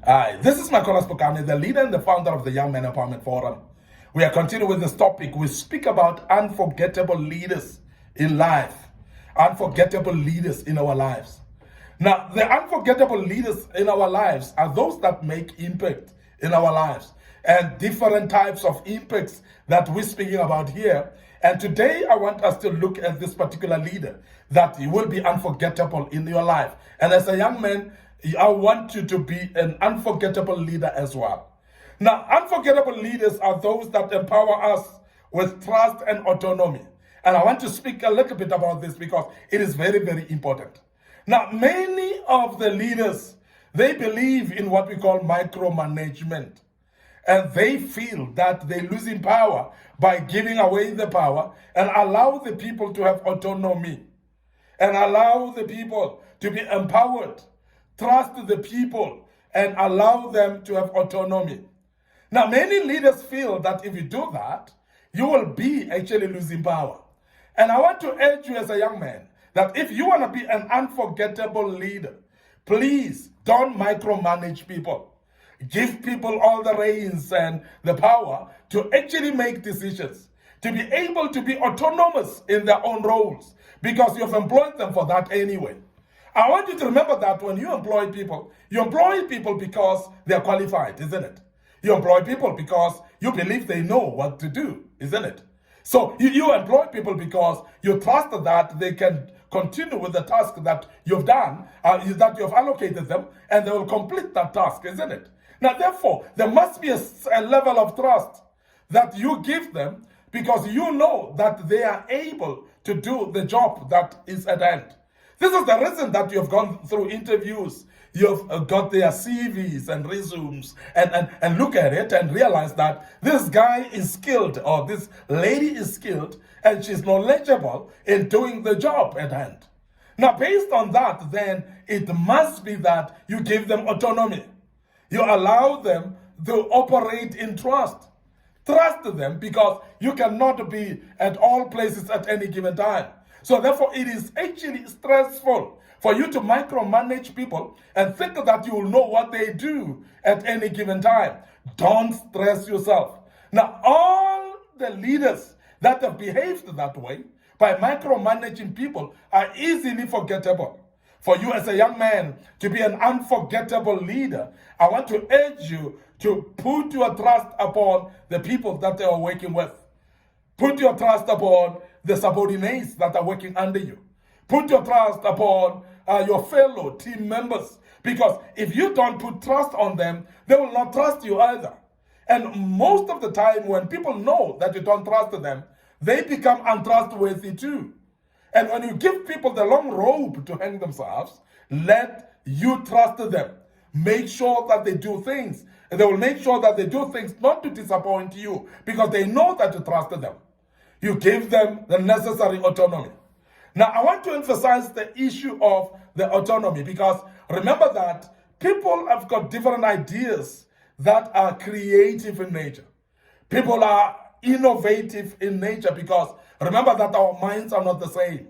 Hi, this is Micornus, Phokane, the leader and the founder of the Young Men Empowerment Forum. We are continuing with this topic. We speak about unforgettable leaders in life, unforgettable leaders in our lives. Now, the unforgettable leaders in our lives are those that make impact in our lives, and different types of impacts that we're speaking about here. And today I want us to look at this particular leader that will be unforgettable in your life. And as a young man, I want you to be an unforgettable leader as well. Now, unforgettable leaders are those that empower us with trust and autonomy. And I want to speak a little bit about this because it is very, very important. Now, many of the leaders, they believe in what we call micromanagement. And they feel that they're losing power by giving away the power and allow the people to have autonomy and allow the people to be empowered. Trust the people and allow them to have autonomy. Now, many leaders feel that if you do that, you will be actually losing power. And I want to urge you as a young man that if you want to be an unforgettable leader, please don't micromanage people. Give people all the reins and the power to actually make decisions, to be able to be autonomous in their own roles, because you've employed them for that anyway. I want you to remember that when you employ people because they're qualified, isn't it? You employ people because you believe they know what to do, isn't it? So you employ people because you trust that they can continue with the task that you've done, that you've allocated them, and they will complete that task, isn't it? Now, therefore, there must be a level of trust that you give them because you know that they are able to do the job that is at hand. This is the reason that you've gone through interviews, you've got their CVs and resumes, and look at it and realize that this guy is skilled or this lady is skilled and she's knowledgeable in doing the job at hand. Now, based on that, then it must be that you give them autonomy. You allow them to operate in trust. Trust them because you cannot be at all places at any given time. So therefore, it is actually stressful for you to micromanage people and think that you will know what they do at any given time. Don't stress yourself. Now, all the leaders that have behaved that way by micromanaging people are easily forgettable. For you as a young man to be an unforgettable leader, I want to urge you to put your trust upon the people that they are working with. Put your trust upon the subordinates that are working under you. Put your trust upon your fellow team members. Because if you don't put trust on them, they will not trust you either. And most of the time when people know that you don't trust them, they become untrustworthy too. And when you give people the long rope to hang themselves, let you trust them. Make sure that they do things. And they will make sure that they do things not to disappoint you because they know that you trust them. You give them the necessary autonomy. Now, I want to emphasize the issue of the autonomy because remember that people have got different ideas that are creative in nature. People are innovative in nature because remember that our minds are not the same.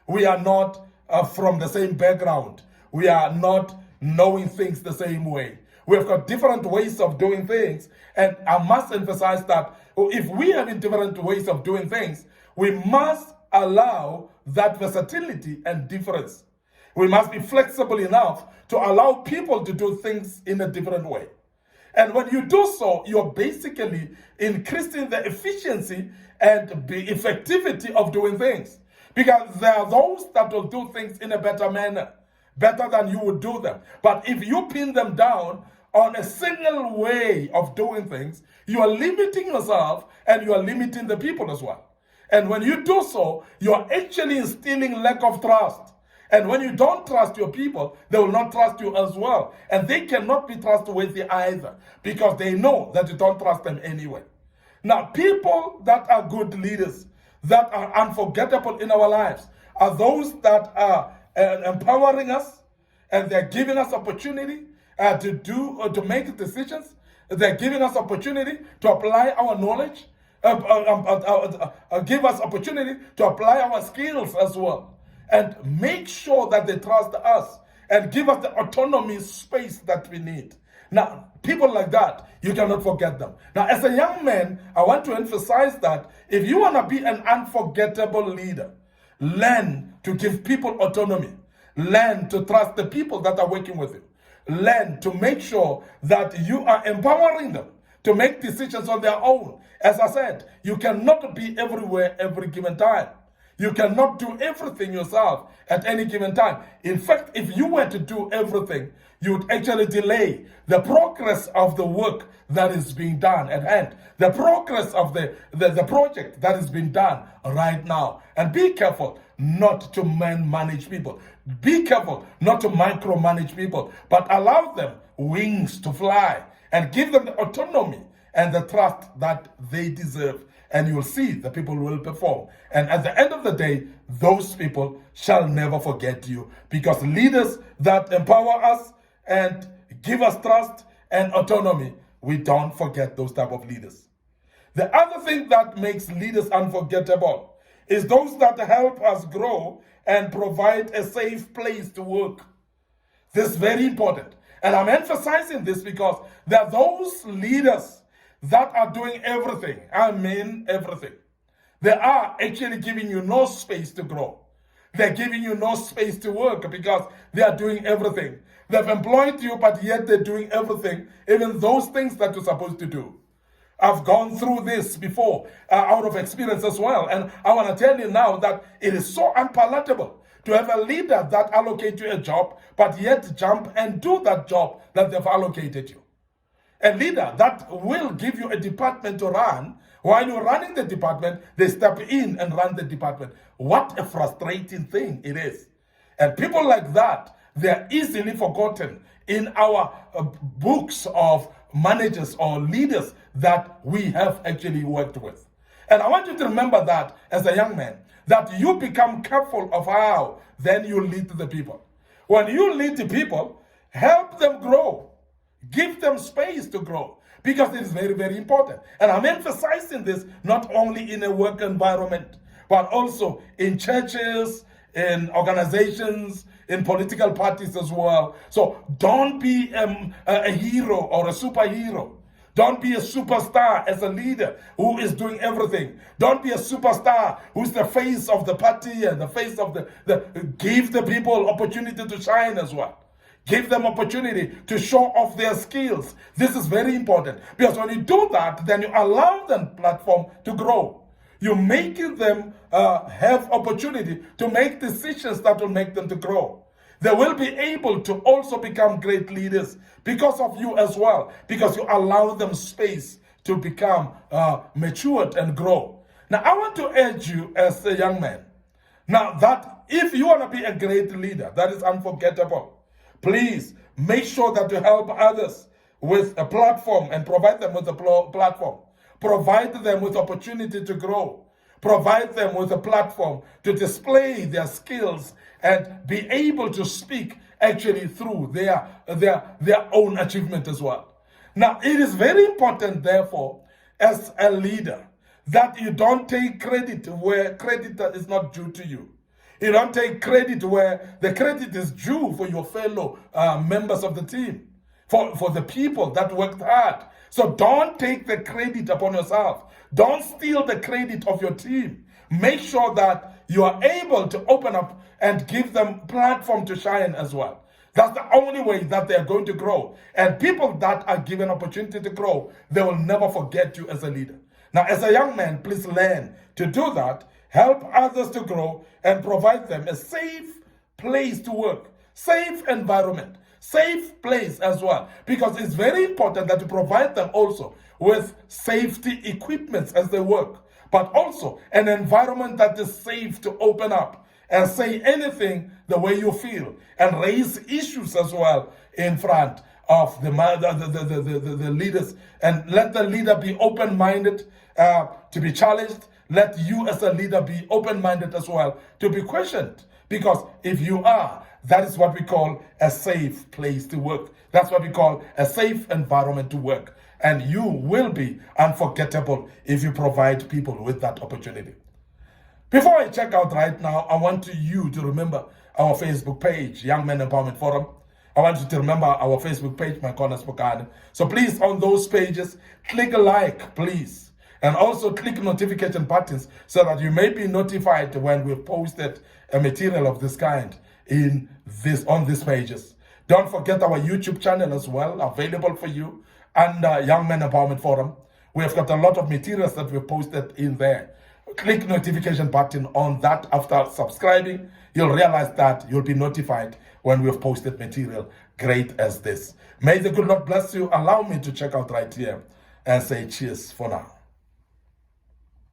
We are not from the same background. We are not knowing things the same way. We've got different ways of doing things. And I must emphasize that if we have different ways of doing things, we must allow that versatility and difference. We must be flexible enough to allow people to do things in a different way. And when you do so, you're basically increasing the efficiency and the effectivity of doing things. Because there are those that will do things in a better manner, better than you would do them. But if you pin them down on a single way of doing things, you are limiting yourself and you are limiting the people as well. And when you do so, you are actually instilling lack of trust. And when you don't trust your people, they will not trust you as well. And they cannot be trustworthy either because they know that you don't trust them anyway. Now, people that are good leaders, that are unforgettable in our lives, are those that are empowering us and they're giving us opportunity to make decisions. They're giving us opportunity to apply our knowledge, give us opportunity to apply our skills as well. And make sure that they trust us and give us the autonomy space that we need. Now, people like that, you cannot forget them. Now, as a young man, I want to emphasize that if you want to be an unforgettable leader, learn to give people autonomy. Learn to trust the people that are working with you. Learn to make sure that you are empowering them to make decisions on their own. As I said, you cannot be everywhere every given time. You cannot do everything yourself at any given time. In fact, if you were to do everything, you would actually delay the progress of the work that is being done at hand, the progress of the project that is being done right now. And be careful not to manage people. Be careful not to micromanage people, but allow them wings to fly and give them the autonomy and the trust that they deserve. And you'll see the people will perform. And at the end of the day, those people shall never forget you, because leaders that empower us and give us trust and autonomy, we don't forget those type of leaders. The other thing that makes leaders unforgettable is those that help us grow and provide a safe place to work. This is very important. And I'm emphasizing this because there are those leaders that are doing everything. I mean everything. They are actually giving you no space to grow. They're giving you no space to work because they are doing everything. They've employed you, but yet they're doing everything, even those things that you're supposed to do. I've gone through this before, out of experience as well. And I want to tell you now that it is so unpalatable to have a leader that allocates you a job, but yet jump and do that job that they've allocated you. A leader that will give you a department to run, while you're running the department, they step in and run the department. What a frustrating thing it is. And people like that, they're easily forgotten in our books of managers or leaders that we have actually worked with. And I want you to remember that as a young man, that you become careful of how then you lead the people. When you lead the people, help them grow. Give them space to grow, because it is very, very important. And I'm emphasizing this not only in a work environment, but also in churches, in organizations, in political parties as well. So don't be a hero or a superhero. Don't be a superstar as a leader who is doing everything. Don't be a superstar who's the face of the party and the face of give the people opportunity to shine as well. Give them opportunity to show off their skills. This is very important, because when you do that, then you allow them platform to grow. You're making them have opportunity to make decisions that will make them to grow. They will be able to also become great leaders because of you as well, because you allow them space to become matured and grow. Now, I want to urge you as a young man, now that if you want to be a great leader that is unforgettable, please make sure that you help others with a platform and provide them with a platform. Provide them with opportunity to grow. Provide them with a platform to display their skills and be able to speak actually through their own achievement as well. Now, it is very important, therefore, as a leader, that you don't take credit where credit is not due to you. You don't take credit where the credit is due for your fellow members of the team, for the people that worked hard. So don't take the credit upon yourself. Don't steal the credit of your team. Make sure that you are able to open up and give them platform to shine as well. That's the only way that they are going to grow. And people that are given opportunity to grow, they will never forget you as a leader. Now, as a young man, please learn to do that. Help others to grow and provide them a safe place to work, safe environment, safe place as well. Because it's very important that you provide them also with safety equipment as they work, but also an environment that is safe to open up and say anything the way you feel and raise issues as well in front of the leaders. And let the leader be open-minded to be challenged. Let you as a leader be open-minded as well to be questioned. Because if you are, that is what we call a safe place to work. That's what we call a safe environment to work. And you will be unforgettable if you provide people with that opportunity. Before I check out right now, I want you to remember our Facebook page, Young Men Empowerment Forum. I want you to remember our Facebook page, Micornus Phokane. So please, on those pages, click a like, please. And also click notification buttons so that you may be notified when we've posted a material of this kind on these pages. Don't forget our YouTube channel as well, available for you, and Young Men Empowerment Forum. We have got a lot of materials that we've posted in there. Click notification button on that. After subscribing, you'll realize that you'll be notified when we've posted material great as this. May the good Lord bless you. Allow me to check out right here and say cheers for now.